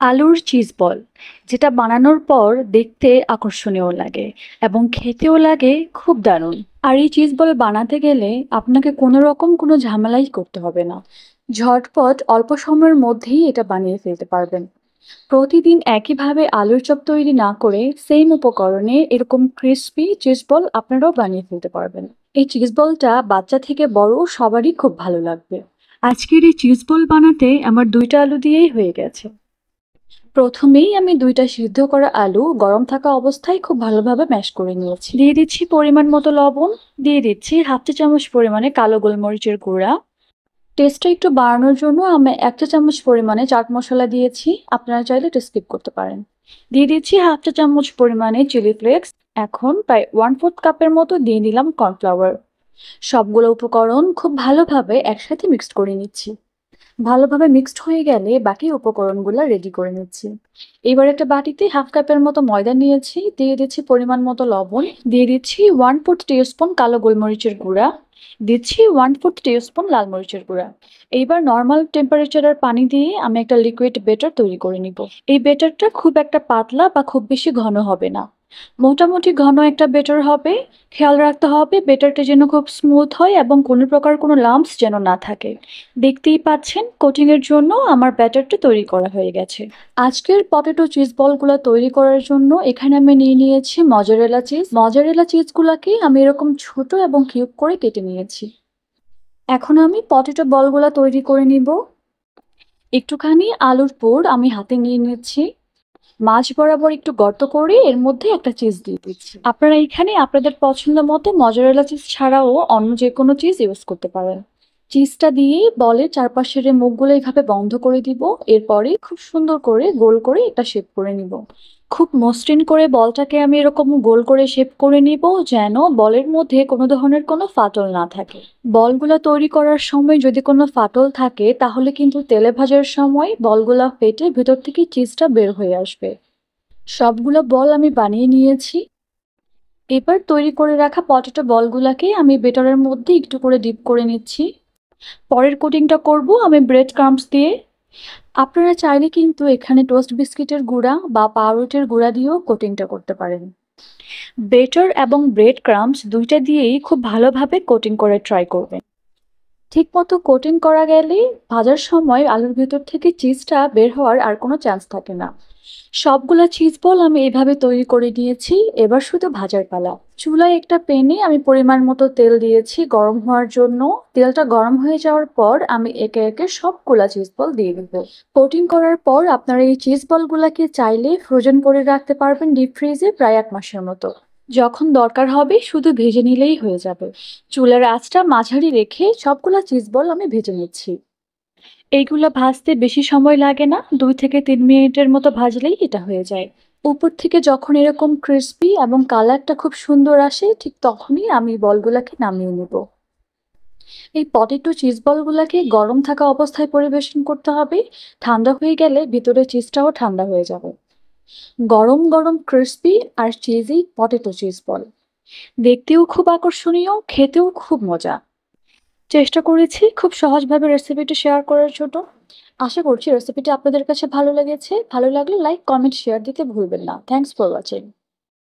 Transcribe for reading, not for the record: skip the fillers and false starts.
আলুর cheese ball, যেটা বানানোর পর দেখতে আকর্ষণীয় লাগে এবং খেতেও লাগে খুব দারুণ। আর এই চিজ বল বানাতে গেলে আপনাকে কোনো রকম কোনো ঝামেলাই করতে হবে না। ঝটপট অল্প সময়ের মধ্যেই এটা বানিয়ে ফেলতে পারবেন। প্রতিদিন একইভাবে আলুর চপ তৈরি না করে সেম উপকরণে এরকম ক্রিসপি চিজ বল আপনারাও বানিয়ে ফেলতে পারবেন। এই চিজ বলটা বাচ্চা থেকে বড় সবারই খুব ভালো লাগবে। আজকের এই চিজ বল বানাতে আমার 2টা আলু দিয়েই হয়ে গেছে। প্রথমেই আমি 2টা সিদ্ধ করা আলু গরম থাকা অবস্থায় খুব ভালোভাবে ম্যাশ করে নিয়েছি। দিয়ে দিচ্ছি পরিমাণ মতো লবণ, দিয়ে দিচ্ছি হাফ চা চামচ পরিমাণে কালো গোলমরিচের গুঁড়া। টেস্টটা একটু বাড়ানোর জন্য আমি 1 চা চামচ পরিমাণে চাট মশলা দিয়েছি, আপনারা চাইলে এটা স্কিপ করতে পারেন। দিয়ে দিচ্ছি হাফ চা চামচ পরিমাণে চিলি ফ্লেক্স। এখন প্রায় 1/4 কাপের মতো দিয়ে দিলাম কর্নফ্লাওয়ার। সবগুলো উপকরণ খুব ভালোভাবে একসাথে মিক্সড করে নিচ্ছি। ভালোভাবে মিক্সড হয়ে গেলে বাকি উপকরণগুলো রেডি করে নিচ্ছি। এবার একটা বাটিতে হাফ কাপের মতো ময়দা নিয়েছি, দিয়ে দিচ্ছি পরিমাণ মতো লবণ, দিয়ে দিচ্ছি 1/4 টিস্পুন কালো গোলমরিচের গুঁড়া, দিচ্ছি 1/4 টিস্পুন লাল মরিচের গুঁড়া। এইবার নর্মাল টেম্পারেচারের পানি দিয়ে আমি একটা লিকুইড বেটার তৈরি করে নিব। এই বেটারটা খুব একটা পাতলা বা খুব বেশি ঘন হবে না, মোটামুটি ঘন একটা বেটার হবে। খেয়াল রাখতে হবে বেটারটা যেন খুব স্মুথ হয় এবং কোনো প্রকার কোনো লাম্পস যেন না থাকে। দেখতেই পাচ্ছেন কোটিং এর জন্য আমার ব্যাটারটা তৈরি করা হয়ে গেছে। আজকের পটেটো চিজ বলগুলো তৈরি করার জন্য এখানে আমি নিয়ে নিয়েছি মজারেলা চিজ। মজারেলা চিজগুলোকে আমি এরকম ছোট এবং কিউব করে কেটে নিয়েছি। এখন আমি পটেটো বলগুলো তৈরি করে নিব। একটুখানি আলুর পুর আমি হাতে নিয়ে নিচ্ছি, মাঝ বরাবর একটু গর্ত করে এর মধ্যে একটা চিজ দিয়ে দিচ্ছি। আপনারা এখানে আপনাদের পছন্দ মতো মজারেলা চিজ ছাড়াও অন্য যে কোনো চিজ ইউজ করতে পারেন। চিজটা দিয়ে বলের চারপাশের এই মুখগুলো এইভাবে বন্ধ করে দিব। এরপরে খুব সুন্দর করে গোল করে একটা শেপ করে নিব। খুব মসৃণ করে বলটাকে আমি এরকম গোল করে শেপ করে নিব, যেন বলের মধ্যে কোনো ধরনের কোনো ফাটল না থাকে। বলগুলা তৈরি করার সময় যদি কোনো ফাটল থাকে তাহলে কিন্তু তেলে ভাজার সময় বলগুলা ফেটে ভেতর থেকে চিজটা বের হয়ে আসবে। সবগুলো বল আমি বানিয়ে নিয়েছি। এবার তৈরি করে রাখা পটেটো বলগুলাকে আমি বেটারের মধ্যে একটু করে ডিপ করে নিচ্ছি। পরের কোটিংটা করব আমি ব্রেড ক্রাম্বস দিয়ে। আপনারা চাইলে কিন্তু এখানে টোস্ট বিস্কিটের গুঁড়া বা পাউরুটির গুঁড়া দিয়েও কোটিংটা করতে পারেন। বেটার এবং ব্রেড ক্রাম্বস 2টা দিয়েই খুব ভালোভাবে কোটিং করে ট্রাই করবেন। ঠিকমতো কোটিং করা গেলে ভাজার সময় আলুর ভেতর থেকে চিজটা বের হওয়ার আর কোনো চান্স থাকে না। সবগুলা চিজ বল আমি এভাবে তৈরি করে নিয়েছি, এবার শুধু ভাজার পালা। চুলায় একটা প্যানে আমি পরিমাণ মতো তেল দিয়েছি গরম হওয়ার জন্য। তেলটা গরম হয়ে যাওয়ার পর আমি একে একে সবগুলা চিজ বল দিয়ে দেব। কোটিং করার পর আপনারা এই চিজ বলগুলাকে চাইলে ফ্রোজেন করে রাখতে পারবেন ডিপ ফ্রিজে প্রায় 1 মাসের মতো। যখন দরকার হবে শুধু ভেজে নিলেই হয়ে যাবে। চুলার আঁচটা মাঝারি রেখে সবগুলা চিজ বল আমি ভেজে নিচ্ছি। এইগুলা ভাজতে বেশি সময় লাগে না, 2 থেকে 3 মিনিটের মতো ভাজলেই এটা হয়ে যায়। উপর থেকে যখন এরকম ক্রিস্পি এবং কালারটা খুব সুন্দর আসে ঠিক তখনই আমি বলগুলাকে নামিয়ে নেব। এই পটেটো চিজ বলগুলাকে গরম থাকা অবস্থায় পরিবেশন করতে হবে, ঠান্ডা হয়ে গেলে ভিতরে চিজটাও ঠান্ডা হয়ে যাবে। গরম গরম ক্রিস্পি আর চিজি পটেটো চিজ বল দেখতেও খুব আকর্ষণীয়, খেতেও খুব মজা। চেষ্টা করেছি খুব সহজভাবে রেসিপিটি শেয়ার করার জন্য। আশা করছি রেসিপিটি আপনাদের কাছে ভালো লেগেছে। ভালো লাগলে লাইক, কমেন্ট, শেয়ার দিতে ভুলবেন না। Thanks for watching.